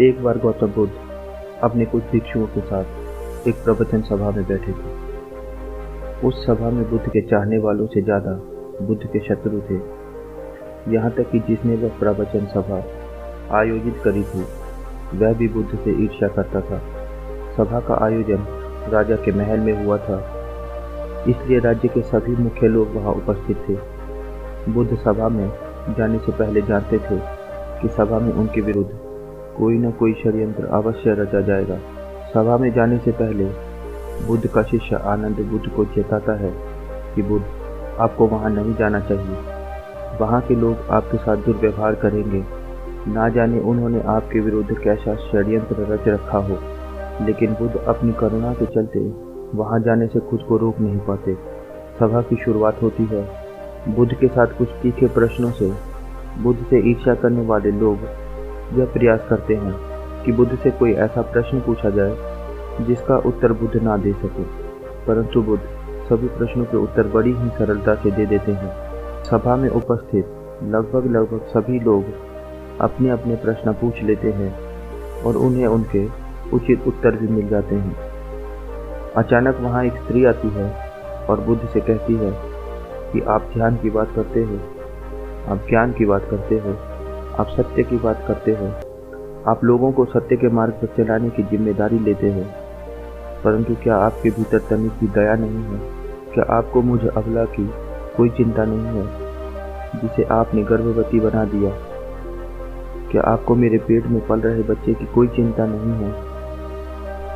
एक बार गौतम बुद्ध अपने कुछ भिक्षुओं के साथ एक प्रवचन सभा में बैठे थे। उस सभा में बुद्ध के चाहने वालों से ज़्यादा बुद्ध के शत्रु थे। यहाँ तक कि जिसने वह प्रवचन सभा आयोजित करी थी वह भी बुद्ध से ईर्ष्या करता था। सभा का आयोजन राजा के महल में हुआ था, इसलिए राज्य के सभी मुख्य लोग वहाँ उपस्थित थे। बुद्ध सभा में जाने से पहले जानते थे कि सभा में उनके विरुद्ध कोई न कोई षड्यंत्र अवश्य रचा जाएगा। सभा में जाने से पहले बुद्ध का शिष्य आनंद बुद्ध को चेताता है कि बुद्ध, आपको वहाँ नहीं जाना चाहिए। वहाँ के लोग आपके साथ दुर्व्यवहार करेंगे। ना जाने उन्होंने आपके विरुद्ध कैसा षड्यंत्र रच रखा हो, लेकिन बुद्ध अपनी करुणा के चलते वहाँ जाने से खुद को रोक नहीं पाते। सभा की शुरुआत होती है। बुद्ध के साथ कुछ तीखे प्रश्नों से बुद्ध से ईर्ष्या करने वाले लोग यह प्रयास करते हैं कि बुद्ध से कोई ऐसा प्रश्न पूछा जाए जिसका उत्तर बुद्ध ना दे सके, परंतु बुद्ध सभी प्रश्नों के उत्तर बड़ी ही सरलता से दे देते हैं। सभा में उपस्थित लगभग सभी लोग अपने अपने प्रश्न पूछ लेते हैं और उन्हें उनके उचित उत्तर भी मिल जाते हैं। अचानक वहाँ एक स्त्री आती है और बुद्ध से कहती है कि आप ध्यान की बात करते हो, आप ज्ञान की बात करते हो, आप सत्य की बात करते हो, आप लोगों को सत्य के मार्ग पर चलाने की जिम्मेदारी लेते हो, परंतु क्या आपके भीतर तनिक भी दया नहीं है? क्या आपको मुझ अबला की कोई चिंता नहीं है जिसे आपने गर्भवती बना दिया? क्या आपको मेरे पेट में पल रहे बच्चे की कोई चिंता नहीं है?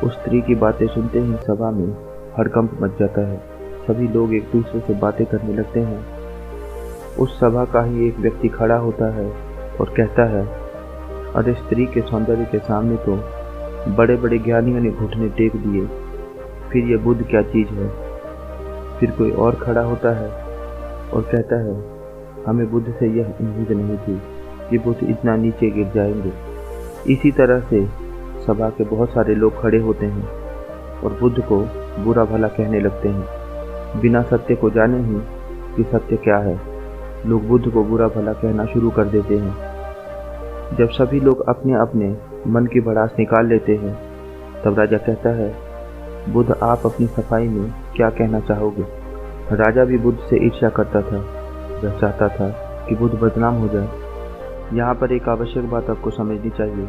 उस स्त्री की बातें सुनते ही सभा में हड़कंप मच जाता है। सभी लोग एक दूसरे से बातें करने लगते हैं। उस सभा का ही एक व्यक्ति खड़ा होता है और कहता है, अरे स्त्री के सौंदर्य के सामने तो बड़े बड़े ज्ञानियों ने घुटने टेक दिए, फिर ये बुद्ध क्या चीज़ है? फिर कोई और खड़ा होता है और कहता है, हमें बुद्ध से यह उम्मीद नहीं थी कि बुद्ध इतना नीचे गिर जाएंगे। इसी तरह से सभा के बहुत सारे लोग खड़े होते हैं और बुद्ध को बुरा भला कहने लगते हैं। बिना सत्य को जाने ही कि सत्य क्या है, लोग बुद्ध को बुरा भला कहना शुरू कर देते हैं। जब सभी लोग अपने अपने मन की भड़ास निकाल लेते हैं, तब राजा कहता है, बुद्ध आप अपनी सफाई में क्या कहना चाहोगे? राजा भी बुद्ध से ईर्ष्या करता था। वह चाहता था कि बुद्ध बदनाम हो जाए। यहाँ पर एक आवश्यक बात आपको समझनी चाहिए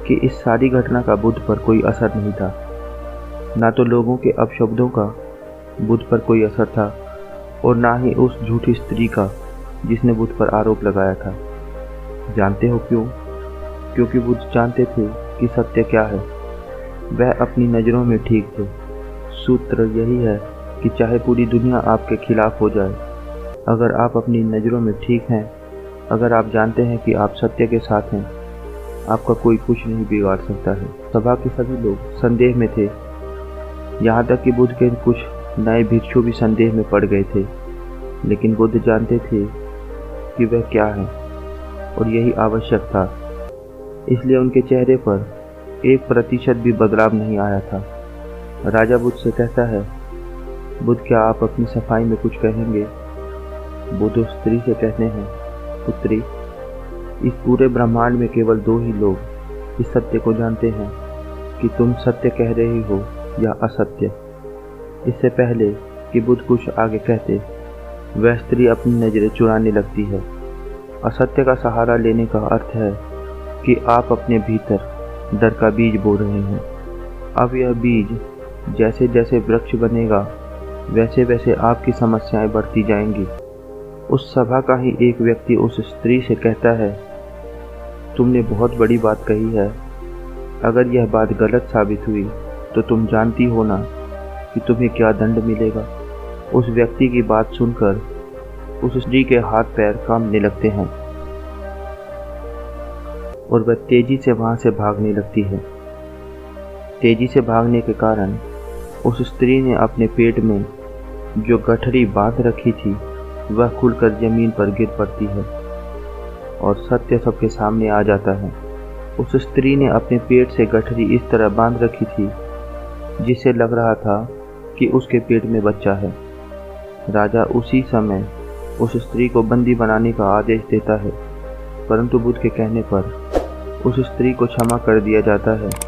कि इस सारी घटना का बुद्ध पर कोई असर नहीं था। ना तो लोगों के अपशब्दों का बुद्ध पर कोई असर था और ना ही उस झूठी स्त्री का जिसने बुद्ध पर आरोप लगाया था। जानते हो क्यों? क्योंकि बुद्ध जानते थे कि सत्य क्या है। वह अपनी नज़रों में ठीक थे। सूत्र यही है कि चाहे पूरी दुनिया आपके खिलाफ हो जाए, अगर आप अपनी नज़रों में ठीक हैं, अगर आप जानते हैं कि आप सत्य के साथ हैं, आपका कोई कुछ नहीं बिगाड़ सकता है। सभा के सभी लोग संदेह में थे। यहाँ तक कि बुद्ध के कुछ नए भिक्षु भी संदेह में पड़ गए थे, लेकिन बुद्ध जानते थे कि वह क्या है और यही आवश्यक था। इसलिए उनके चेहरे पर 1% भी बदलाव नहीं आया था। राजा बुद्ध से कहता है, बुद्ध क्या आप अपनी सफाई में कुछ कहेंगे? बुद्ध उस स्त्री से कहते हैं, पुत्री, इस पूरे ब्रह्मांड में केवल 2 ही लोग इस सत्य को जानते हैं कि तुम सत्य कह रही हो या असत्य। इससे पहले कि बुद्ध कुछ आगे कहते, वह स्त्री अपनी नज़रें चुराने लगती है। असत्य का सहारा लेने का अर्थ है कि आप अपने भीतर डर का बीज बो रहे हैं। अब यह बीज जैसे जैसे वृक्ष बनेगा, वैसे वैसे आपकी समस्याएं बढ़ती जाएंगी। उस सभा का ही एक व्यक्ति उस स्त्री से कहता है, तुमने बहुत बड़ी बात कही है। अगर यह बात गलत साबित हुई तो तुम जानती हो ना कि तुम्हें क्या दंड मिलेगा। उस व्यक्ति की बात सुनकर उस स्त्री के हाथ पैर कांपने लगते हैं और वह तेजी से वहां से भागने लगती है। तेजी से भागने के कारण उस स्त्री ने अपने पेट में जो गठरी बांध रखी थी वह खुलकर जमीन पर गिर पड़ती है और सत्य सबके सामने आ जाता है। उस स्त्री ने अपने पेट से गठरी इस तरह बांध रखी थी जिससे लग रहा था कि उसके पेट में बच्चा है। राजा उसी समय उस स्त्री को बंदी बनाने का आदेश देता है, परंतु बुद्ध के कहने पर उस स्त्री को क्षमा कर दिया जाता है